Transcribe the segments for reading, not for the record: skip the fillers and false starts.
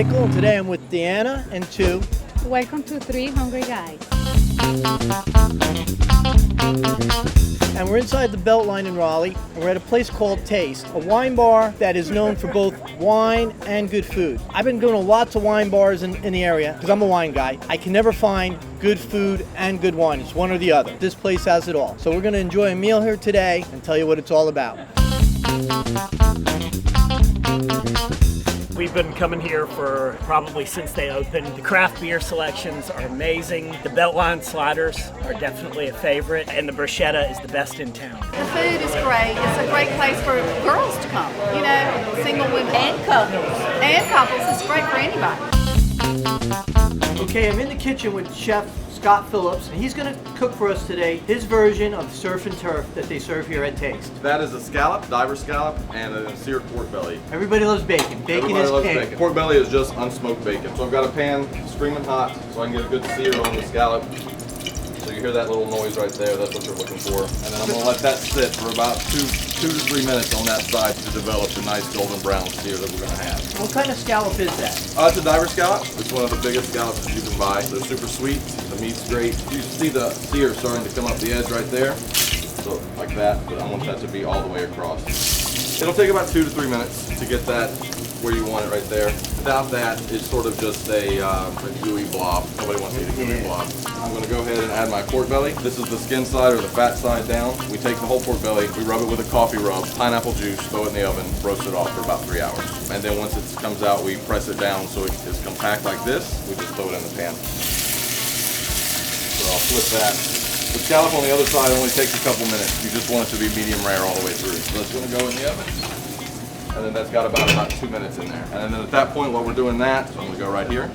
Michael, and today I'm with Deanna and Tu. Welcome to Three Hungry Guys. And we're inside the Beltline in Raleigh, and we're at a place called Taste, a wine bar that is known for both wine and good food. I've been going to lots of wine bars in the area because I'm a wine guy. I can never find good food and good wine. It's one or the other. This place has it all. So we're going to enjoy a meal here today and tell you what it's all about. We've been coming here for probably since they opened. The craft beer selections are amazing. The Beltline sliders are definitely a favorite, and the bruschetta is the best in town. The food is great. It's a great place for girls to come, you know, single women. And couples. And couples. It's great for anybody. Okay, I'm in the kitchen with Chef Scott Phillips, and he's going to cook for us today his version of surf and turf that they serve here at Taste. That is a scallop, diver scallop, and a seared pork belly. Everybody loves bacon. Bacon Everybody is loves king. bacon. Pork belly is just unsmoked bacon. So I've got a pan screaming hot so I can get a good sear on the scallop. So you hear that little noise right there, that's what you're looking for. And then I'm going to let that sit for about two to 3 minutes on that side to develop the nice golden brown sear that we're going to have. What kind of scallop is that? It's a diver scallop. It's one of the biggest scallops that you can buy. They're super sweet. The meat's great. You see the sear starting to come up the edge right there. So like that, but I want that to be all the way across. It'll take about 2 to 3 minutes to get that where you want it right there. Without that, it's sort of just a gooey blob. Nobody wants to eat a gooey blob. I'm going to go ahead and add my pork belly. This is the skin side or the fat side down. We take the whole pork belly, we rub it with a coffee rub, pineapple juice, throw it in the oven, roast it off for about 3 hours. And then once it comes out, we press it down so it's compact like this. We just throw it in the pan. So I'll flip that. The scallop on the other side only takes a couple minutes. You just want it to be medium rare all the way through. So it's going to go in the oven. And then that's got about 2 minutes in there. And then at that point, while we're doing that, so I'm going to go right here.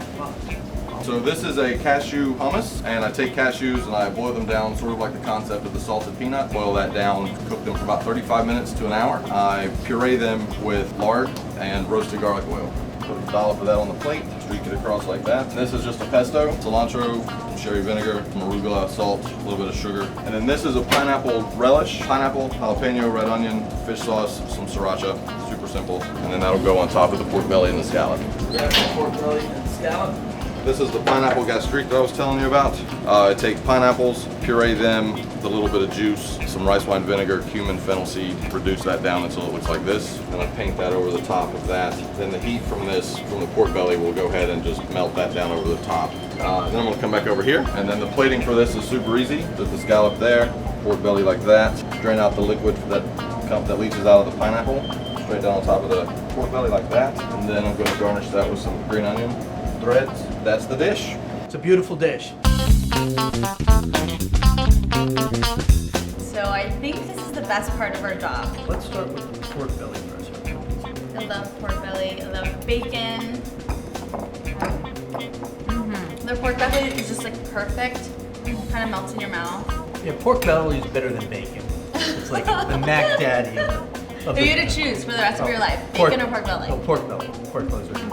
So this is a cashew hummus, and I take cashews and I boil them down sort of like the concept of the salted peanut. Boil that down, cook them for about 35 minutes to an hour. I puree them with lard and roasted garlic oil. Put a dollop of that on the plate, streak it across like that. And this is just a pesto, cilantro, some sherry vinegar, some arugula, salt, a little bit of sugar. And then this is a pineapple relish, pineapple, jalapeno, red onion, fish sauce, some sriracha, super simple. And then that'll go on top of the pork belly and the scallop. Yeah, pork belly and scallop. This is the pineapple gastrique that I was telling you about. I take pineapples, puree them, with a little bit of juice, some rice wine vinegar, cumin, fennel seed, reduce that down until it looks like this. And I paint that over the top of that. Then the heat from the pork belly will go ahead and just melt that down over the top. Then I'm gonna come back over here, and then the plating for this is super easy. Just the scallop there, pork belly like that. Drain out the liquid that leaches out of the pineapple, straight down on top of the pork belly like that. And then I'm gonna garnish that with some green onion threads. That's the dish. It's a beautiful dish. So I think this is the best part of our job. Let's start with the pork belly first. I love pork belly. I love bacon. The pork belly is just like perfect. It kind of melts in your mouth. Yeah, pork belly is better than bacon. It's like the Mac Daddy of If you had to choose for the rest of your life, bacon or pork belly? Oh, pork belly. Pork bellies are good.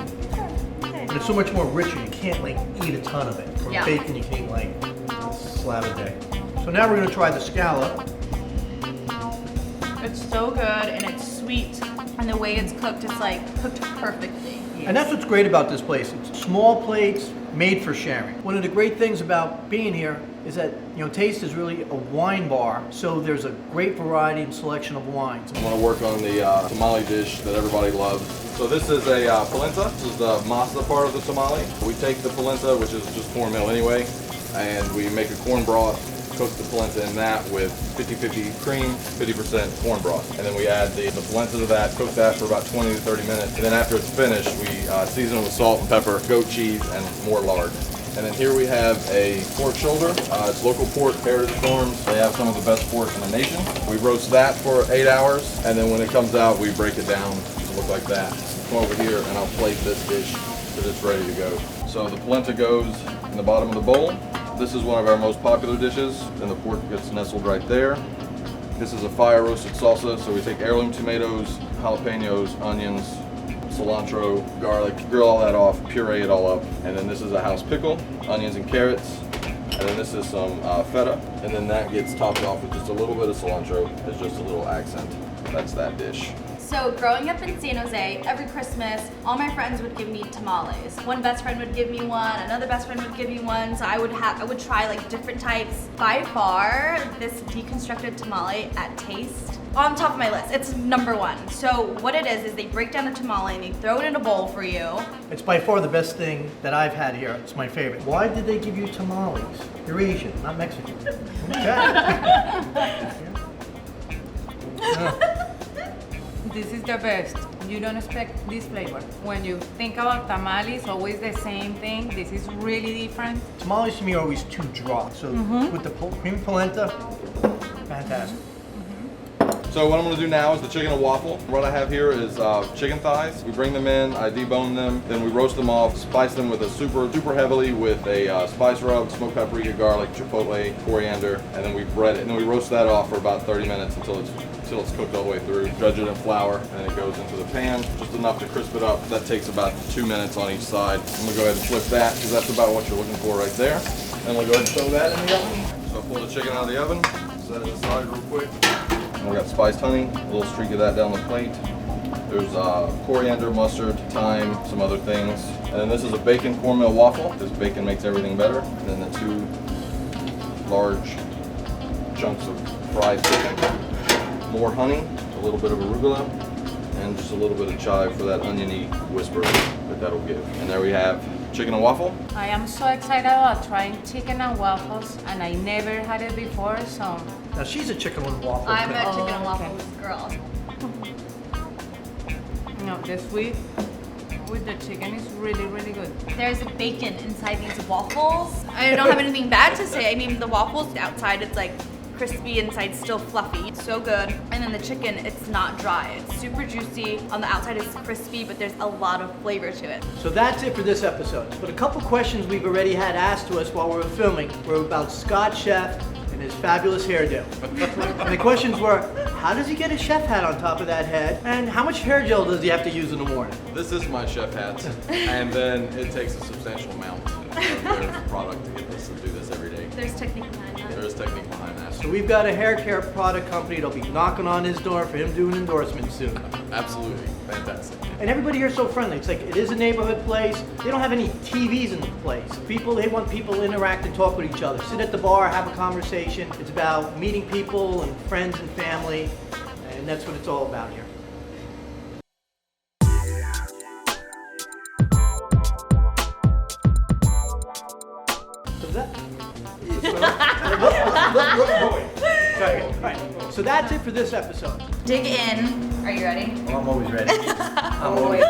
But it's so much more richer. You can't like eat a ton of it. For Yeah. bacon, you can eat like a slab a day. So now we're going to try the scallop. It's so good and it's sweet. And the way it's cooked, it's like cooked perfectly. And that's what's great about this place. It's small plates made for sharing. One of the great things about being here is that, Taste is really a wine bar, so there's a great variety and selection of wines. I'm going to work on the tamale dish that everybody loves. So this is a polenta. This is the masa part of the tamale. We take the polenta, which is just cornmeal anyway, and we make a corn broth, cook the polenta in that with 50-50 cream, 50% corn broth. And then we add the polenta to that, cook that for about 20 to 30 minutes. And then after it's finished, we season it with salt and pepper, goat cheese, and more lard. And then here we have a pork shoulder. It's local pork, Heritage Farms. They have some of the best pork in the nation. We roast that for 8 hours, and then when it comes out, we break it down to look like that. Come over here, and I'll plate this dish because it's ready to go. So the polenta goes in the bottom of the bowl. This is one of our most popular dishes. Then the pork gets nestled right there. This is a fire roasted salsa. So we take heirloom tomatoes, jalapenos, onions, cilantro, garlic, grill all that off, puree it all up. And then this is a house pickle, onions and carrots. And then this is some feta. And then that gets topped off with just a little bit of cilantro as just a little accent. That's that dish. So growing up in San Jose, every Christmas, all my friends would give me tamales. One best friend would give me one, another best friend would give me one. So I would try like different types. By far, this deconstructed tamale at Taste, on top of my list. It's number one. So what it is they break down the tamale and they throw it in a bowl for you. It's by far the best thing that I've had here. It's my favorite. Why did they give you tamales? You're Asian, not Mexican. Okay. This is the best. You don't expect this flavor. When you think about tamales, always the same thing. This is really different. Tamales to me are always too dry. So with the cream polenta, fantastic. So what I'm going to do now is the chicken and waffle. What I have here is chicken thighs. We bring them in, I debone them, then we roast them off, spice them with a super heavily with a spice rub, smoked paprika, garlic, chipotle, coriander, and then we bread it. And then we roast that off for about 30 minutes until it's cooked all the way through. Dredge it in flour, and it goes into the pan, just enough to crisp it up. That takes about 2 minutes on each side. I'm going to go ahead and flip that, because that's about what you're looking for right there. And we'll go ahead and throw that in the oven. So I pull the chicken out of the oven, set it aside real quick. And we got spiced honey, a little streak of that down the plate. There's coriander, mustard, thyme, some other things. And then this is a bacon cornmeal waffle. This bacon makes everything better. And then the 2 large chunks of fried chicken. More honey, a little bit of arugula, and just a little bit of chive for that oniony whisper that'll give. And there we have chicken and waffle. I am so excited about trying chicken and waffles, and I never had it before, so. Now she's a chicken and waffle. I'm a fan. chicken and okay. waffles girl. No, the sweet with the chicken is really, really good. There's bacon inside these waffles. I don't have anything bad to say. I mean, the waffles outside, it's like crispy, inside still fluffy. It's so good. And then the chicken, it's not dry. It's super juicy. On the outside it's crispy, but there's a lot of flavor to it. So that's it for this episode. But a couple questions we've already had asked to us while we were filming were about Scott Chef and his fabulous hairdo. And the questions were, how does he get a chef hat on top of that head? And how much hair gel does he have to use in the morning? This is my chef hat, and then it takes a substantial amount of their product to get this to do this every day. There's technique behind that. There's technique behind that. So we've got a hair care product company that'll be knocking on his door for him doing endorsements soon. Absolutely fantastic. And everybody here is so friendly. It's like, it is a neighborhood place. They don't have any TVs in the place. They want people to interact and talk with each other. Sit at the bar, have a conversation. It's about meeting people and friends and family. And that's what it's all about here. So that's it for this episode. Dig in. Are you ready? I'm always ready. I'm always